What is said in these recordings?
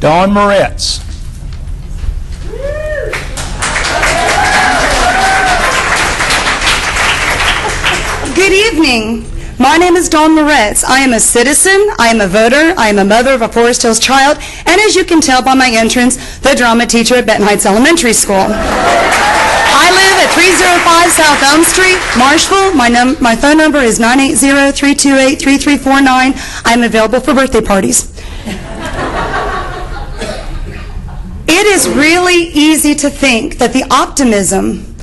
Dawn Moretz. Good evening. My name is Dawn Moretz. I am a citizen, I am a voter, I am a mother of a Forest Hills child, and as you can tell by my entrance, the drama teacher at Benton Heights Elementary School. I live at 305 South Elm Street, Marshville. My phone number is 980-328-3349. I am available for birthday parties. It is really easy to think that the optimism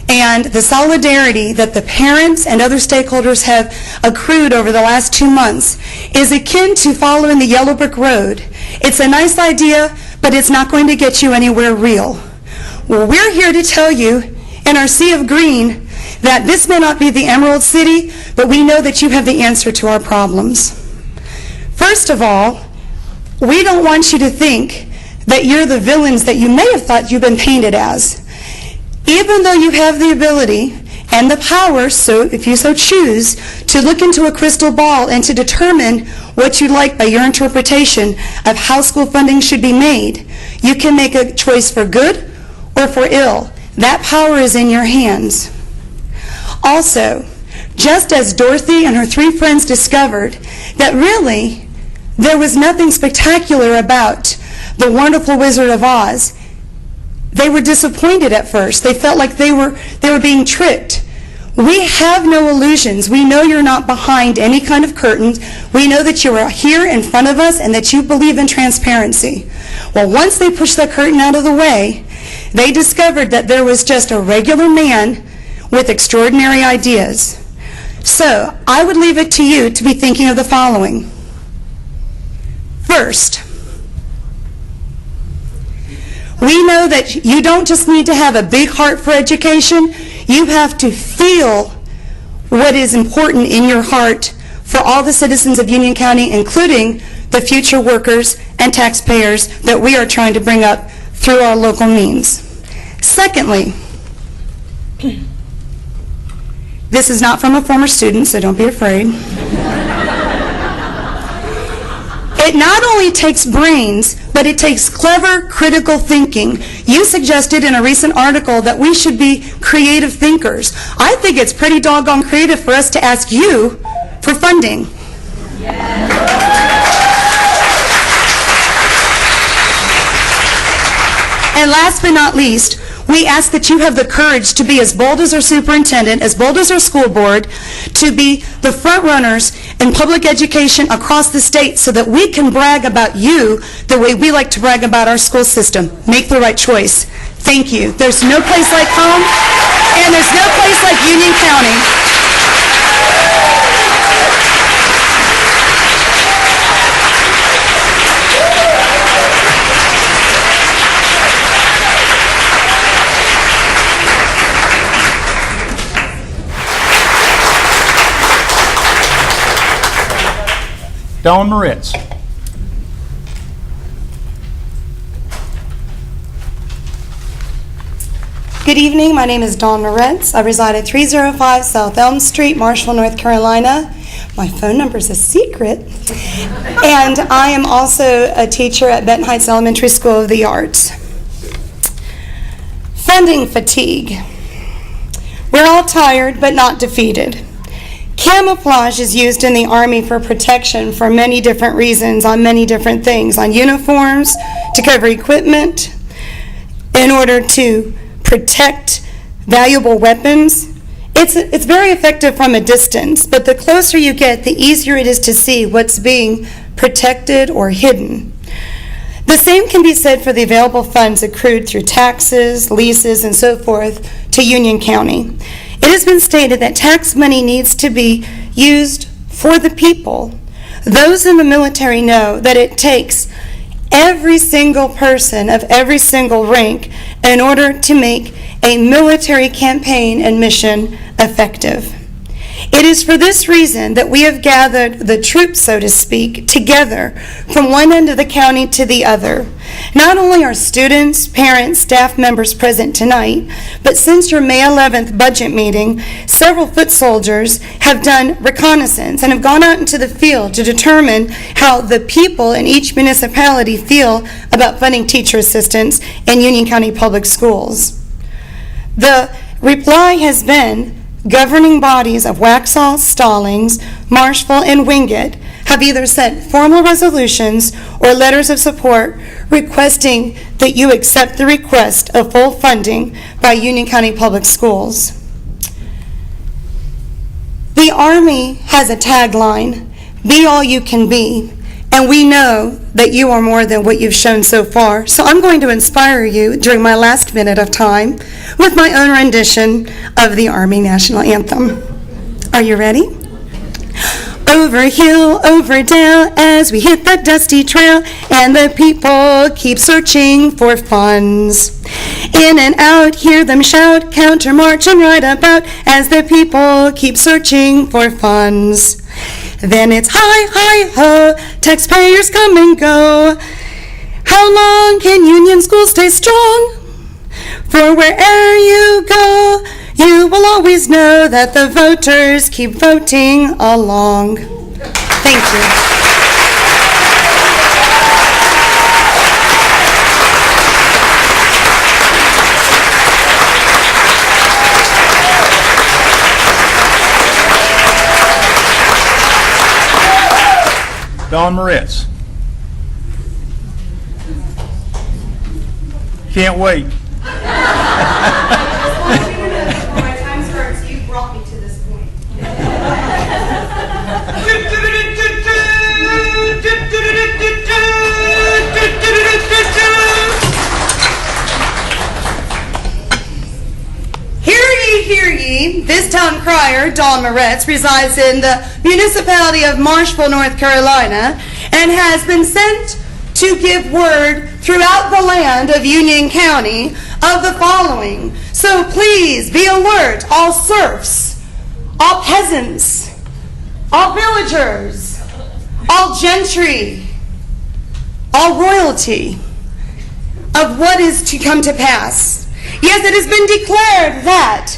and the solidarity that the parents and other stakeholders have accrued over the last 2 months is akin to following the yellow brick road. It's a nice idea, but it's not going to get you anywhere real. Well, we're here to tell you in our sea of green that this may not be the Emerald City, but we know that you have the answer to our problems. First of all, we don't want you to think that you're the villains that you may have thought you've been painted as. Even though you have the ability and the power, so if you so choose, to look into a crystal ball and to determine what you like by your interpretation of how school funding should be made, you can make a choice for good or for ill. That power is in your hands. Also, just as Dorothy and her 3 friends discovered that really there was nothing spectacular about the Wonderful Wizard of Oz, they were disappointed at first. They felt like they were being tricked. We have no illusions. We know you're not behind any kind of curtains. We know that you are here in front of us and that you believe in transparency. Well, once they pushed the curtain out of the way, they discovered that there was just a regular man with extraordinary ideas. So, I would leave it to you to be thinking of the following. First, we know that you don't just need to have a big heart for education. You have to feel what is important in your heart for all the citizens of Union County, including the future workers and taxpayers that we are trying to bring up through our local means. Secondly, this is not from a former student, so don't be afraid. It not only takes brains, but it takes clever, critical thinking. You suggested in a recent article that we should be creative thinkers. I think it's pretty doggone creative for us to ask you for funding. And last but not least, we ask that you have the courage to be as bold as our superintendent, as bold as our school board, to be the front runners in public education across the state so that we can brag about you the way we like to brag about our school system. Make the right choice. Thank you. There's no place like home, and there's no place like Union County. Dawn Moretz. Good evening. My name is Dawn Moretz. I reside at 305 South Elm Street, Marshville, North Carolina. My phone number is a secret. And I am also a teacher at Benton Heights Elementary School of the Arts. Funding fatigue. We're all tired, but not defeated. Camouflage is used in the Army for protection for many different reasons, on many different things, on uniforms, to cover equipment, in order to protect valuable weapons. It's very effective from a distance, but the closer you get, the easier it is to see what's being protected or hidden. The same can be said for the available funds accrued through taxes, leases, and so forth to Union County. It has been stated that tax money needs to be used for the people. Those in the military know that it takes every single person of every single rank in order to make a military campaign and mission effective. It is for this reason that we have gathered the troops, so to speak, together from one end of the county to the other. Not only are students, parents, staff members present tonight, but since your May 11th budget meeting, several foot soldiers have done reconnaissance and have gone out into the field to determine how the people in each municipality feel about funding teacher assistants in Union County Public Schools. The reply has been governing bodies of Waxhaw, Stallings, Marshville, and Wingate have either sent formal resolutions or letters of support requesting that you accept the request of full funding by Union County Public Schools. The Army has a tagline, "Be all you can be," and we know that you are more than what you've shown so far. So I'm going to inspire you during my last minute of time with my own rendition of the Army National Anthem. Are you ready? Over hill, over dale, as we hit that dusty trail, and the people keep searching for funds. In and out, hear them shout, counter march and right about, as the people keep searching for funds. Then it's hi, hi, ho, taxpayers come and go. How long can Union schools stay strong? For wherever you go, you will always know that the voters keep voting along. Thank you. Don Moretz. Can't wait. My time starts, you brought me to this point. Hear ye, this town crier, Don Moretz, resides in the municipality of Marshville, North Carolina, and has been sent to give word throughout the land of Union County of the following. So please be alert, all serfs, all peasants, all villagers, all gentry, all royalty, of what is to come to pass. Yes, it has been declared that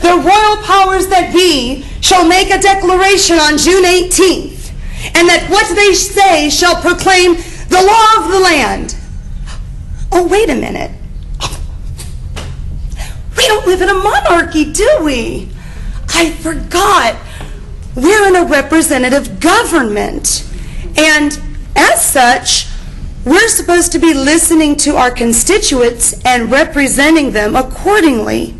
the royal powers that be shall make a declaration on June 18th, and that what they say shall proclaim the law of the land. Oh, wait a minute. We don't live in a monarchy, do we? I forgot. We're in a representative government. And as such, we're supposed to be listening to our constituents and representing them accordingly.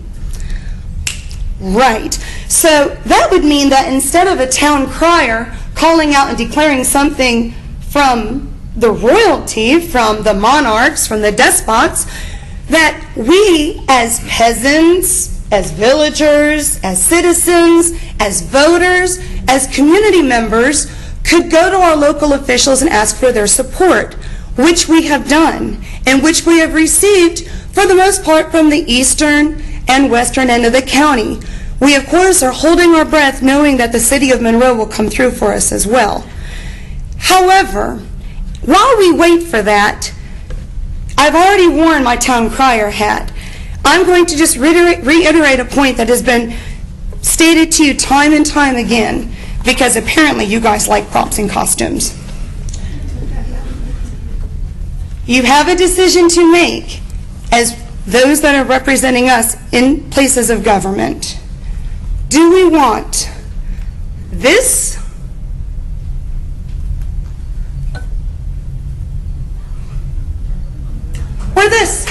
Right. So that would mean that instead of a town crier calling out and declaring something from the royalty, from the monarchs, from the despots, that we as peasants, as villagers, as citizens, as voters, as community members could go to our local officials and ask for their support, which we have done, and which we have received for the most part from the eastern and western end of the county. We, of course, are holding our breath knowing that the city of Monroe will come through for us as well. However, while we wait for that, I've already worn my town crier hat. I'm going to just reiterate a point that has been stated to you time and time again, because apparently you guys like props and costumes. You have a decision to make as those that are representing us in places of government. Do we want this or this?